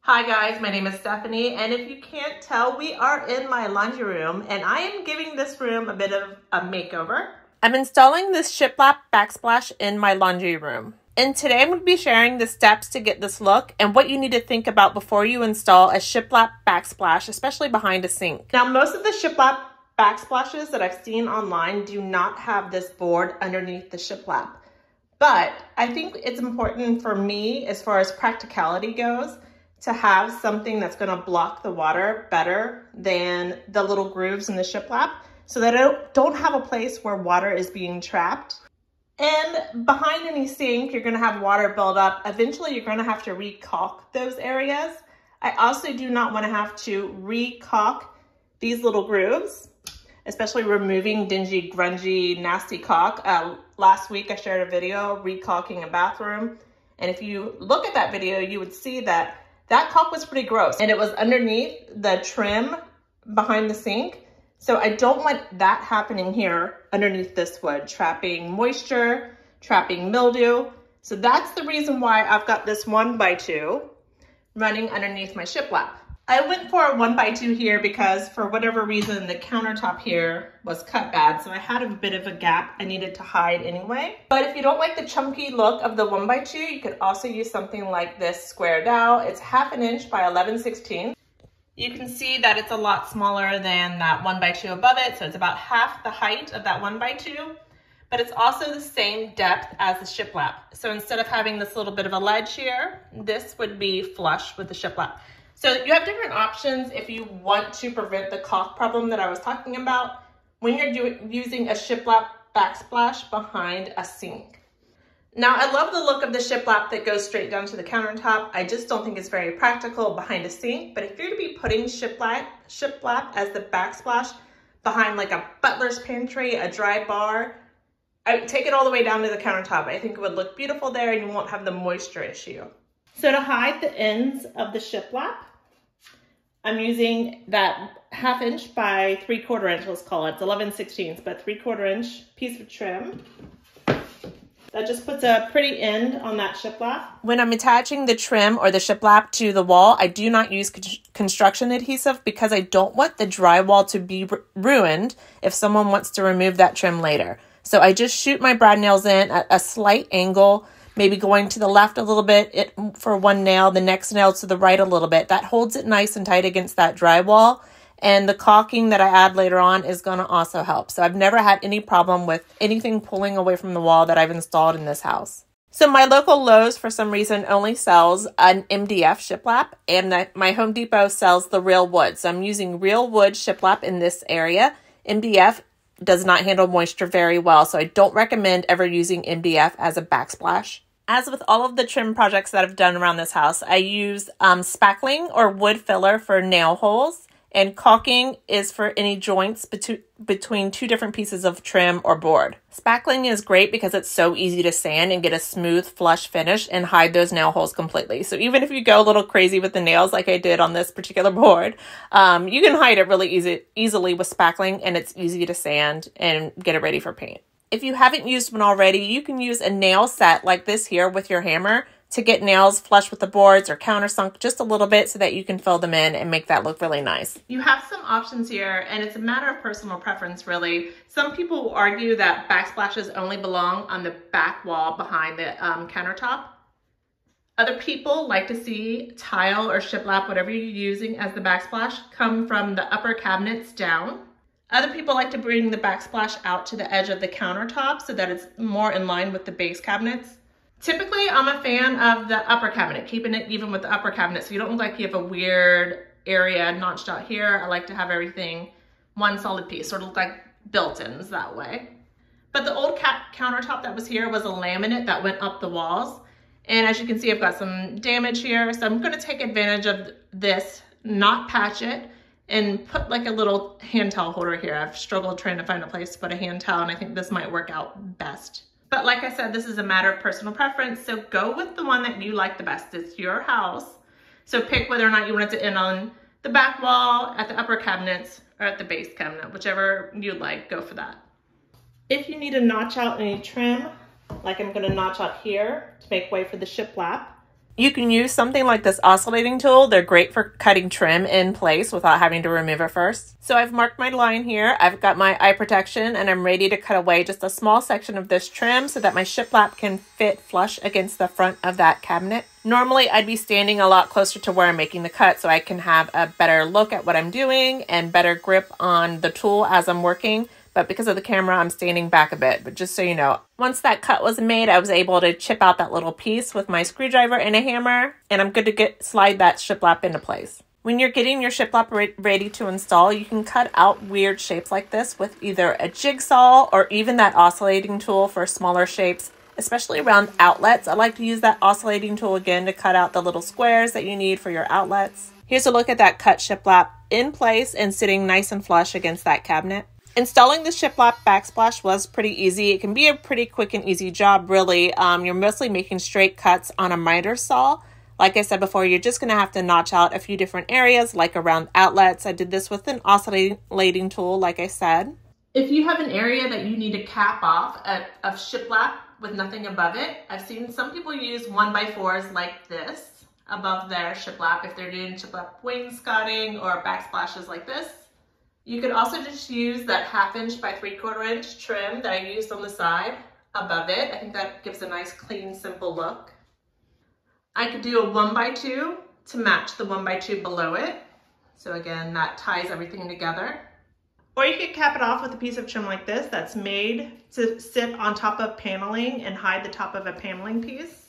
Hi guys, my name is Stephanie, and if you can't tell, we are in my laundry room, and I am giving this room a bit of a makeover. I'm installing this Shiplap Backsplash in my laundry room. And today I'm going to be sharing the steps to get this look and what you need to think about before you install a Shiplap Backsplash, especially behind a sink. Now, most of the Shiplap Backsplashes that I've seen online do not have this board underneath the Shiplap. But I think it's important for me, as far as practicality goes, to have something that's going to block the water better than the little grooves in the Shiplap, so that I don't have a place where water is being trapped. And behind any sink, you're going to have water build up. Eventually, you're going to have to re-caulk those areas. I also do not want to have to re-caulk these little grooves, especially removing dingy, grungy, nasty caulk. Last week, I shared a video re-caulking a bathroom. And if you look at that video, you would see that that caulk was pretty gross, and it was underneath the trim behind the sink. So I don't want that happening here underneath this wood, trapping moisture, trapping mildew. So that's the reason why I've got this 1x2 running underneath my Shiplap. I went for a 1x2 here because for whatever reason, the countertop here was cut bad. So I had a bit of a gap I needed to hide anyway. But if you don't like the chunky look of the 1x2, you could also use something like this square dowel. It's 1/2 inch by 11/16. You can see that it's a lot smaller than that 1x2 above it. So it's about half the height of that 1x2, but it's also the same depth as the Shiplap. So instead of having this little bit of a ledge here, this would be flush with the Shiplap. So you have different options if you want to prevent the caulk problem that I was talking about when you're using a Shiplap Backsplash behind a sink. Now, I love the look of the Shiplap that goes straight down to the countertop. I just don't think it's very practical behind a sink. But if you're to be putting Shiplap as the backsplash behind like a butler's pantry, a dry bar, I would take it all the way down to the countertop. I think it would look beautiful there and you won't have the moisture issue. So to hide the ends of the Shiplap, I'm using that 1/2 inch by 3/4 inch, let's call it. It's 11/16, but 3/4 inch piece of trim. That just puts a pretty end on that Shiplap. When I'm attaching the trim or the Shiplap to the wall, I do not use construction adhesive because I don't want the drywall to be ruined if someone wants to remove that trim later. So I just shoot my brad nails in at a slight angle, maybe going to the left a little bit for one nail, the next nail to the right a little bit. That holds it nice and tight against that drywall. And the caulking that I add later on is going to also help. So I've never had any problem with anything pulling away from the wall that I've installed in this house. So my local Lowe's, for some reason, only sells an MDF Shiplap, and my Home Depot sells the real wood. So I'm using real wood Shiplap in this area. MDF does not handle moisture very well, so I don't recommend ever using MDF as a backsplash. As with all of the trim projects that I've done around this house, I use spackling or wood filler for nail holes. And caulking is for any joints between two different pieces of trim or board. Spackling is great because it's so easy to sand and get a smooth, flush finish and hide those nail holes completely. So even if you go a little crazy with the nails like I did on this particular board, you can hide it really easily with spackling, and it's easy to sand and get it ready for paint. If you haven't used one already, you can use a nail set like this here with your hammer to get nails flush with the boards or countersunk just a little bit so that you can fill them in and make that look really nice. You have some options here, and it's a matter of personal preference, really. Some people will argue that backsplashes only belong on the back wall behind the countertop. Other people like to see tile or Shiplap, whatever you're using as the backsplash, come from the upper cabinets down. Other people like to bring the backsplash out to the edge of the countertop so that it's more in line with the base cabinets. Typically, I'm a fan of the upper cabinet, keeping it even with the upper cabinet so you don't look like you have a weird area notched out here. I like to have everything one solid piece, sort of look like built-ins that way. But the old countertop that was here was a laminate that went up the walls. And as you can see, I've got some damage here. So I'm gonna take advantage of this, not patch it, and put like a little hand towel holder here. I've struggled trying to find a place to put a hand towel, and I think this might work out best. But like I said, this is a matter of personal preference, so go with the one that you like the best. It's your house, so pick whether or not you want it to end on the back wall, at the upper cabinets, or at the base cabinet. Whichever you like, go for that. If you need to notch out any trim, like I'm going to notch out here to make way for the Shiplap, You can use something like this oscillating tool. They're great for cutting trim in place without having to remove it first. So I've marked my line here. I've got my eye protection and I'm ready to cut away just a small section of this trim so that my shiplap can fit flush against the front of that cabinet. Normally I'd be standing a lot closer to where I'm making the cut so I can have a better look at what I'm doing and better grip on the tool as I'm working. But because of the camera, I'm standing back a bit. But just so you know, once that cut was made, I was able to chip out that little piece with my screwdriver and a hammer, and I'm good to slide that shiplap into place. When you're getting your shiplap ready to install, you can cut out weird shapes like this with either a jigsaw or even that oscillating tool for smaller shapes, especially around outlets. I like to use that oscillating tool again to cut out the little squares that you need for your outlets. Here's a look at that cut shiplap in place and sitting nice and flush against that cabinet. Installing the Shiplap Backsplash was pretty easy. It can be a pretty quick and easy job, really. You're mostly making straight cuts on a miter saw. Like I said before, you're just going to have to notch out a few different areas, like around outlets. I did this with an oscillating tool, like I said. If you have an area that you need to cap off of shiplap with nothing above it, I've seen some people use 1x4s like this above their shiplap if they're doing shiplap wainscoting or backsplashes like this. You could also just use that 1/2 inch by 3/4 inch trim that I used on the side above it. I think that gives a nice, clean, simple look. I could do a 1x2 to match the 1x2 below it. So again, that ties everything together. Or you could cap it off with a piece of trim like this that's made to sit on top of paneling and hide the top of a paneling piece.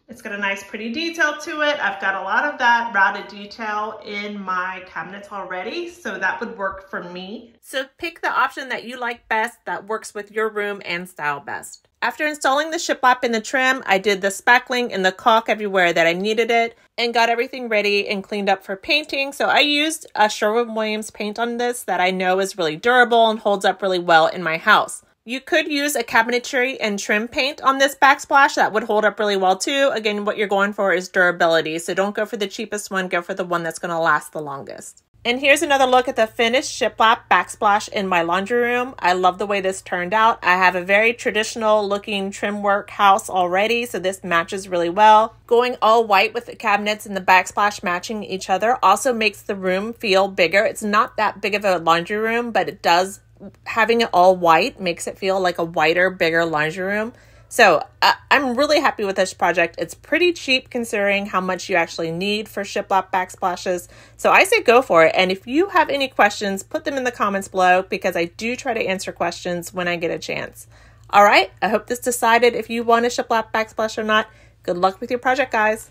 It's got a nice pretty detail to it. I've got a lot of that routed detail in my cabinets already, so that would work for me. So pick the option that you like best that works with your room and style best. After installing the shiplap in the trim, I did the spackling and the caulk everywhere that I needed it and got everything ready and cleaned up for painting. So I used a Sherwin-Williams paint on this that I know is really durable and holds up really well in my house. You could use a cabinetry and trim paint on this backsplash. That would hold up really well too. Again, what you're going for is durability. So don't go for the cheapest one, go for the one that's gonna last the longest. And here's another look at the finished shiplap backsplash in my laundry room. I love the way this turned out. I have a very traditional looking trim work house already, so this matches really well. Going all white with the cabinets and the backsplash matching each other also makes the room feel bigger. It's not that big of a laundry room, but it does. Having it all white makes it feel like a whiter, bigger laundry room. So I'm really happy with this project. It's pretty cheap considering how much you actually need for shiplap backsplashes. So I say go for it. And if you have any questions, put them in the comments below because I do try to answer questions when I get a chance. All right, I hope this decided if you want a shiplap backsplash or not. Good luck with your project, guys.